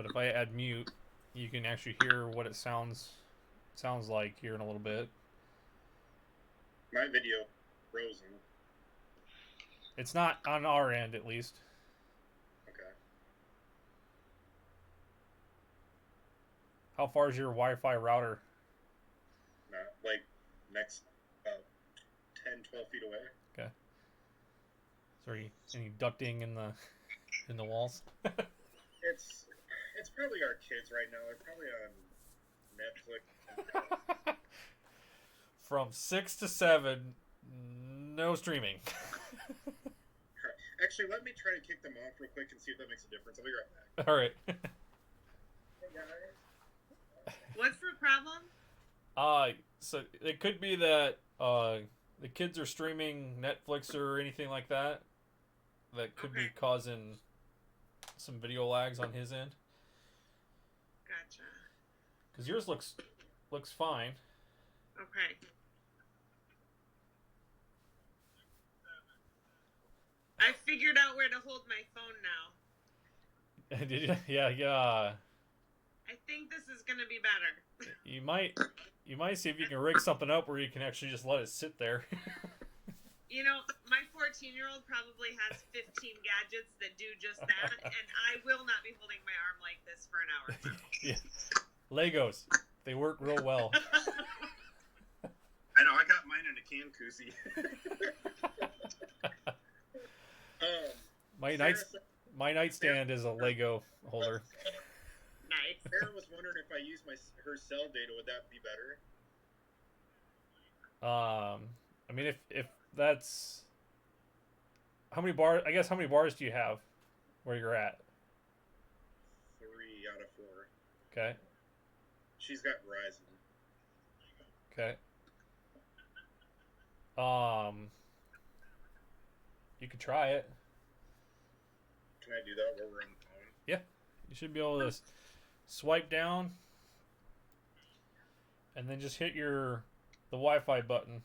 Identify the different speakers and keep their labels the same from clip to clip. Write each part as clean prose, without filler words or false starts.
Speaker 1: but if I add mute, you can actually hear what it sounds like here in a little bit.
Speaker 2: My video frozen.
Speaker 1: It's not on our end, at least.
Speaker 2: Okay.
Speaker 1: How far is your Wi-Fi router?
Speaker 2: Like next 10, 12 feet away.
Speaker 1: Okay. Is there any ducting in the walls?
Speaker 2: It's probably our kids right now. They're probably on Netflix.
Speaker 1: From 6 to 7, no streaming.
Speaker 2: Actually, let me try to kick them off real quick and see if that makes a difference. I'll be right back.
Speaker 1: All right.
Speaker 2: Hey guys.
Speaker 3: What's the problem?
Speaker 1: So it could be that the kids are streaming Netflix or anything like that. That could be causing some video lags on his end.
Speaker 3: Gotcha.
Speaker 1: Because yours looks fine.
Speaker 3: Okay. I figured out where to hold my phone now.
Speaker 1: Did you? Yeah.
Speaker 3: I think this is gonna be better.
Speaker 1: You might see if you can rig something up where you can actually just let it sit there.
Speaker 3: You know, my 14-year-old probably has 15 gadgets that do just that, and I will not be holding my arm like this for an hour from now.
Speaker 1: Yeah. Legos. They work real well.
Speaker 2: I know, I got mine in a can koozie.
Speaker 1: My nightstand is a Lego holder.
Speaker 3: Nice.
Speaker 2: Sarah was wondering if I use her cell data, would that be better?
Speaker 1: I mean, if that's how many bars? I guess how many bars do you have where you're at?
Speaker 2: 3 out of 4.
Speaker 1: Okay.
Speaker 2: She's got Verizon.
Speaker 1: Okay. You could try it.
Speaker 2: Can I do that while we're on the phone?
Speaker 1: Yeah, you should be able to swipe down and then just hit the Wi-Fi button.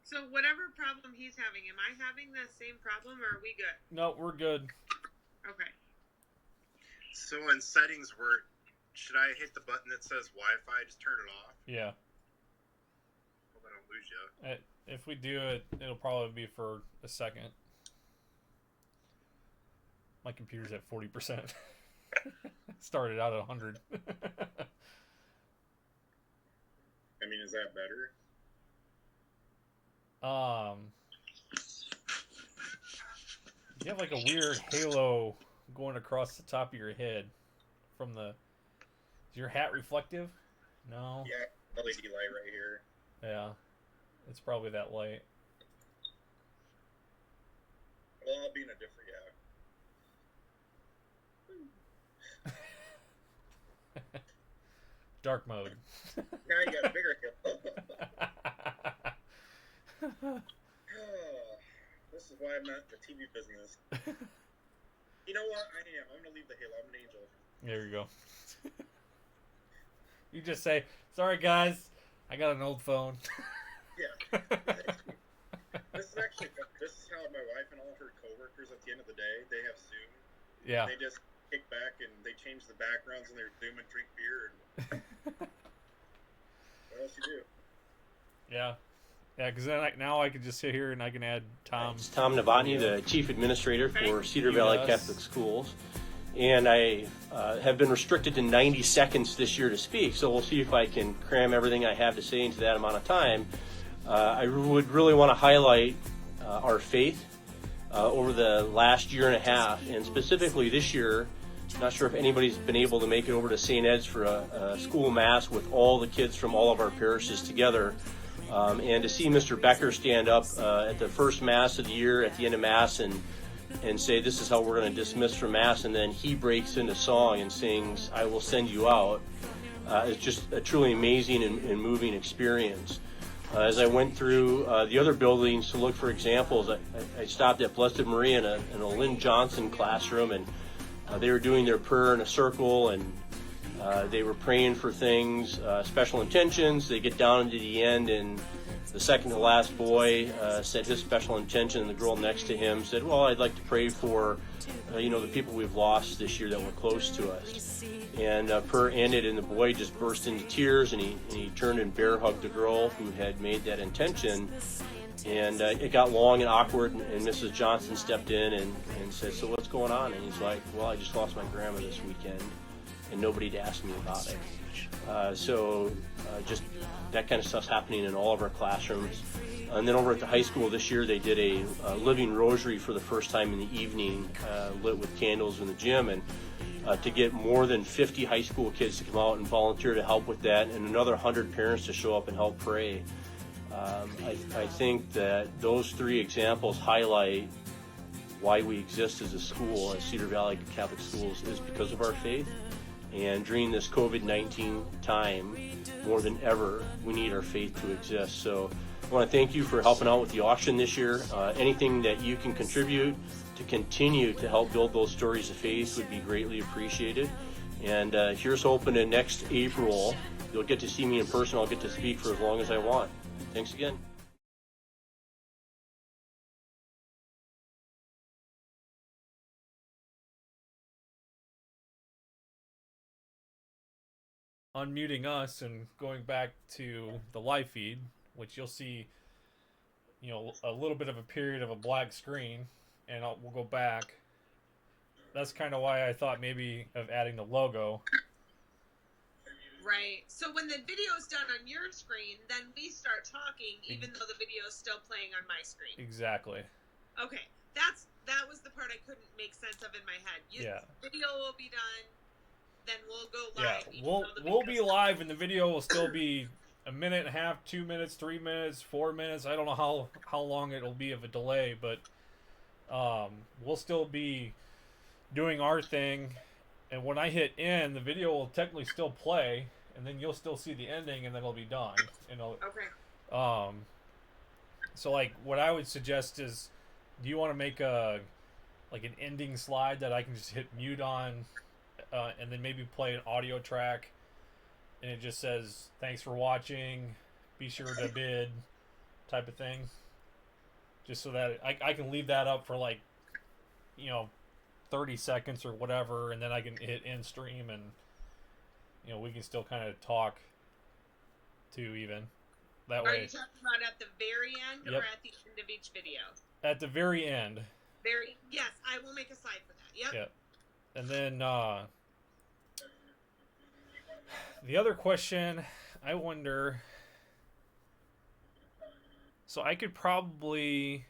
Speaker 3: So whatever problem he's having, am I having the same problem, or are we good?
Speaker 1: No, we're good.
Speaker 3: Okay.
Speaker 2: So in settings, should I hit the button that says Wi-Fi? Just turn it off?
Speaker 1: Yeah.
Speaker 2: Hope I don't lose you.
Speaker 1: If we do it, it'll probably be for a second. My computer's at 40%. Started out at 100.
Speaker 2: I mean, is that better?
Speaker 1: You have like a weird halo going across the top of your head from is your hat reflective? No.
Speaker 2: Yeah, LED light right here.
Speaker 1: Yeah. It's probably that light.
Speaker 2: Well, I'll be in a different,
Speaker 1: Dark mode.
Speaker 2: Now you got a bigger hill. This is why I'm not in the TV business. You know what? I am. I'm going to leave the hill. I'm an angel.
Speaker 1: There you go. You just say, sorry guys, I got an old phone.
Speaker 2: Yeah. This is how my wife and all of her coworkers at the end of the day, they have Zoom.
Speaker 1: Yeah.
Speaker 2: They just kick back and they change the backgrounds in their Zoom and drink beer. And what else you do?
Speaker 1: Yeah. Yeah, because then now I can just sit here and I can add Tom.
Speaker 4: It's Tom Novotny, the Chief Administrator for Cedar Valley Catholic Schools. And I have been restricted to 90 seconds this year to speak, so we'll see if I can cram everything I have to say into that amount of time. I would really want to highlight our faith over the last year and a half, and specifically this year. Not sure if anybody's been able to make it over to St. Ed's for a school mass with all the kids from all of our parishes together. And to see Mr. Becker stand up at the first mass of the year at the end of mass and say, this is how we're going to dismiss from mass, and then he breaks into song and sings, I Will Send You Out, is just a truly amazing and moving experience. As I went through the other buildings to look for examples, I stopped at Blessed Maria in a Lynn Johnson classroom, and they were doing their prayer in a circle, and They were praying for things, special intentions. They get down into the end, and the second to last boy said his special intention, and the girl next to him said, well, I'd like to pray for, the people we've lost this year that were close to us. And prayer ended, and the boy just burst into tears, and he turned and bear hugged the girl who had made that intention. And it got long and awkward, and Mrs. Johnson stepped in and said, so what's going on? And he's like, well, I just lost my grandma this weekend, and nobody'd asked me about it. Just that kind of stuff's happening in all of our classrooms. And then over at the high school this year, they did a living rosary for the first time in the evening, lit with candles in the gym, and to get more than 50 high school kids to come out and volunteer to help with that, and another 100 parents to show up and help pray. I think that those three examples highlight why we exist as a school, as Cedar Valley Catholic Schools, is because of our faith. And during this COVID-19 time, more than ever, we need our faith to exist. So I want to thank you for helping out with the auction this year. Anything that you can contribute to continue to help build those stories of faith would be greatly appreciated. And here's hoping that next April, you'll get to see me in person. I'll get to speak for as long as I want. Thanks again.
Speaker 1: Unmuting us and going back to the live feed, which you'll see, a little bit of a period of a black screen, and we'll go back. That's kind of why I thought maybe of adding the logo.
Speaker 3: Right. So when the video's done on your screen, then we start talking, even though the video's still playing on my screen.
Speaker 1: Exactly.
Speaker 3: Okay. That was the part I couldn't make sense of in my head. Video will be done, then we'll go live.
Speaker 1: Yeah, we'll be live, and the video will still be a minute and a half, 2 minutes, 3 minutes, 4 minutes. I don't know how long it'll be of a delay, but we'll still be doing our thing. And when I hit end, the video will technically still play, and then you'll still see the ending, and then it'll be done.
Speaker 3: Okay.
Speaker 1: So like what I would suggest is, do you want to make an ending slide that I can just hit mute on, and then maybe play an audio track, and it just says thanks for watching, be sure to bid, type of thing, just so that I can leave that up for 30 seconds or whatever, and then I can hit end stream, and we can still kind of talk too, even that way.
Speaker 3: Are you talking about at the very end, or at the end of each video?
Speaker 1: At the very end.
Speaker 3: Yes, I will make a slide for that. Yep.
Speaker 1: And then the other question, I wonder, so I could probably,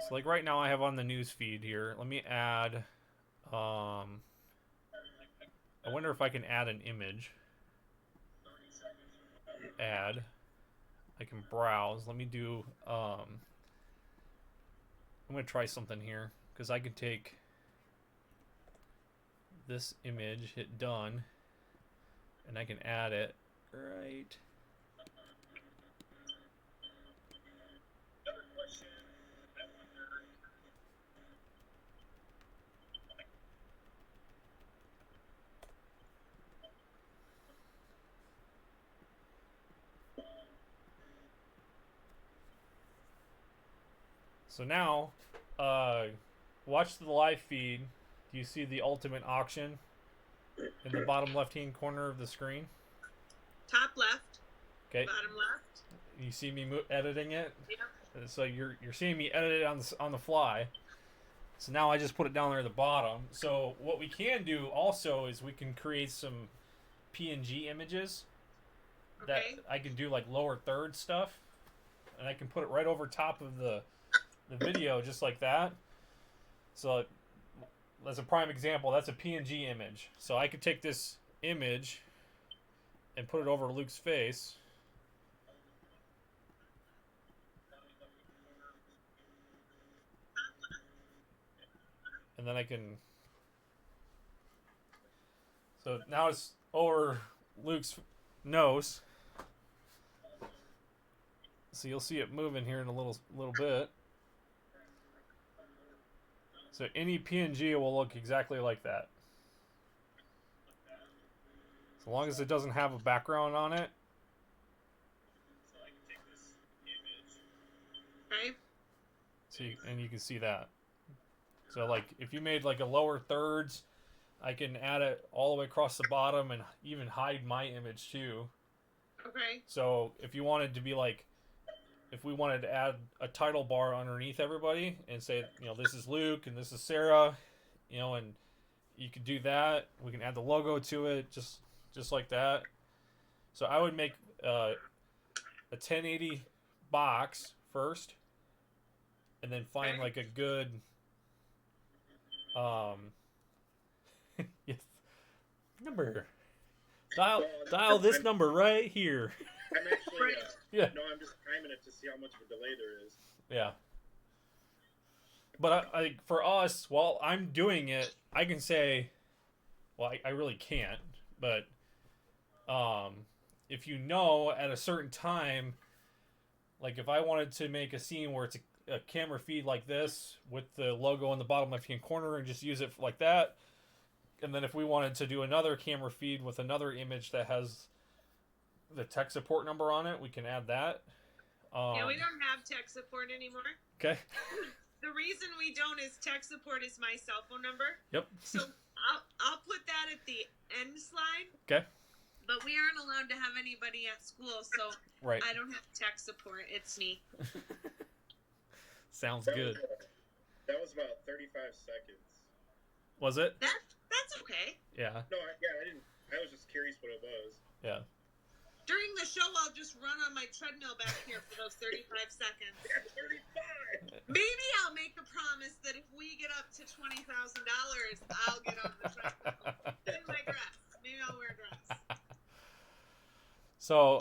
Speaker 1: so like right now I have on the news feed here, let me add, I wonder if I can add an image. Add. I can browse. Let me do, I'm going to try something here, because I could take this image, hit done, and I can add it right. So now, watch the live feed. Do you see the ultimate auction in the bottom left-hand corner of the screen?
Speaker 3: Top left.
Speaker 1: Okay.
Speaker 3: Bottom left.
Speaker 1: You see me editing it?
Speaker 3: Yep.
Speaker 1: So you're seeing me edit it on the fly. So now I just put it down there at the bottom. So what we can do also is we can create some PNG images that I can do like lower third stuff, and I can put it right over top of the video just like that. So as a prime example, that's a PNG image. So I could take this image and put it over Luke's face. And then I can, so now it's over Luke's nose. So you'll see it moving here in a little bit. So any PNG will look exactly like that. As long as it doesn't have a background on it.
Speaker 2: So I can take this image.
Speaker 3: Okay.
Speaker 1: So and you can see that. So like if you made like a lower thirds, I can add it all the way across the bottom and even hide my image too.
Speaker 3: Okay.
Speaker 1: So if you wanted to be like, if we wanted to add a title bar underneath everybody and say, this is Luke and this is Sarah, and you could do that. We can add the logo to it just like that. So I would make a 1080 box first and then find like a good yes, number. Dial this number right here.
Speaker 2: I'm actually,
Speaker 1: Yeah.
Speaker 2: No, I'm just timing it to see how much of a delay there is.
Speaker 1: Yeah. But I for us, while I'm doing it, I can say, well, I really can't, but if at a certain time, like if I wanted to make a scene where it's a camera feed like this with the logo on the bottom left-hand corner and just use it like that, and then if we wanted to do another camera feed with another image that has the tech support number on it, we can add that.
Speaker 3: Yeah, we don't have tech support anymore.
Speaker 1: Okay.
Speaker 3: The reason we don't is tech support is my cell phone number.
Speaker 1: Yep.
Speaker 3: So I'll put that at the end slide.
Speaker 1: Okay.
Speaker 3: But we aren't allowed to have anybody at school, so
Speaker 1: Right.
Speaker 3: I don't have tech support. It's me.
Speaker 1: Sounds
Speaker 2: That
Speaker 1: good.
Speaker 2: That was about 35 seconds.
Speaker 1: Was it?
Speaker 3: That's okay.
Speaker 1: Yeah.
Speaker 2: No, I didn't. I was just curious what it was.
Speaker 1: Yeah.
Speaker 3: During the show, I'll just run on my treadmill back here for those 35 seconds.
Speaker 2: Yeah, 35.
Speaker 3: Maybe I'll make a promise that if we get up to $20,000, I'll get on the treadmill in my dress. Maybe I'll wear a dress.
Speaker 1: So,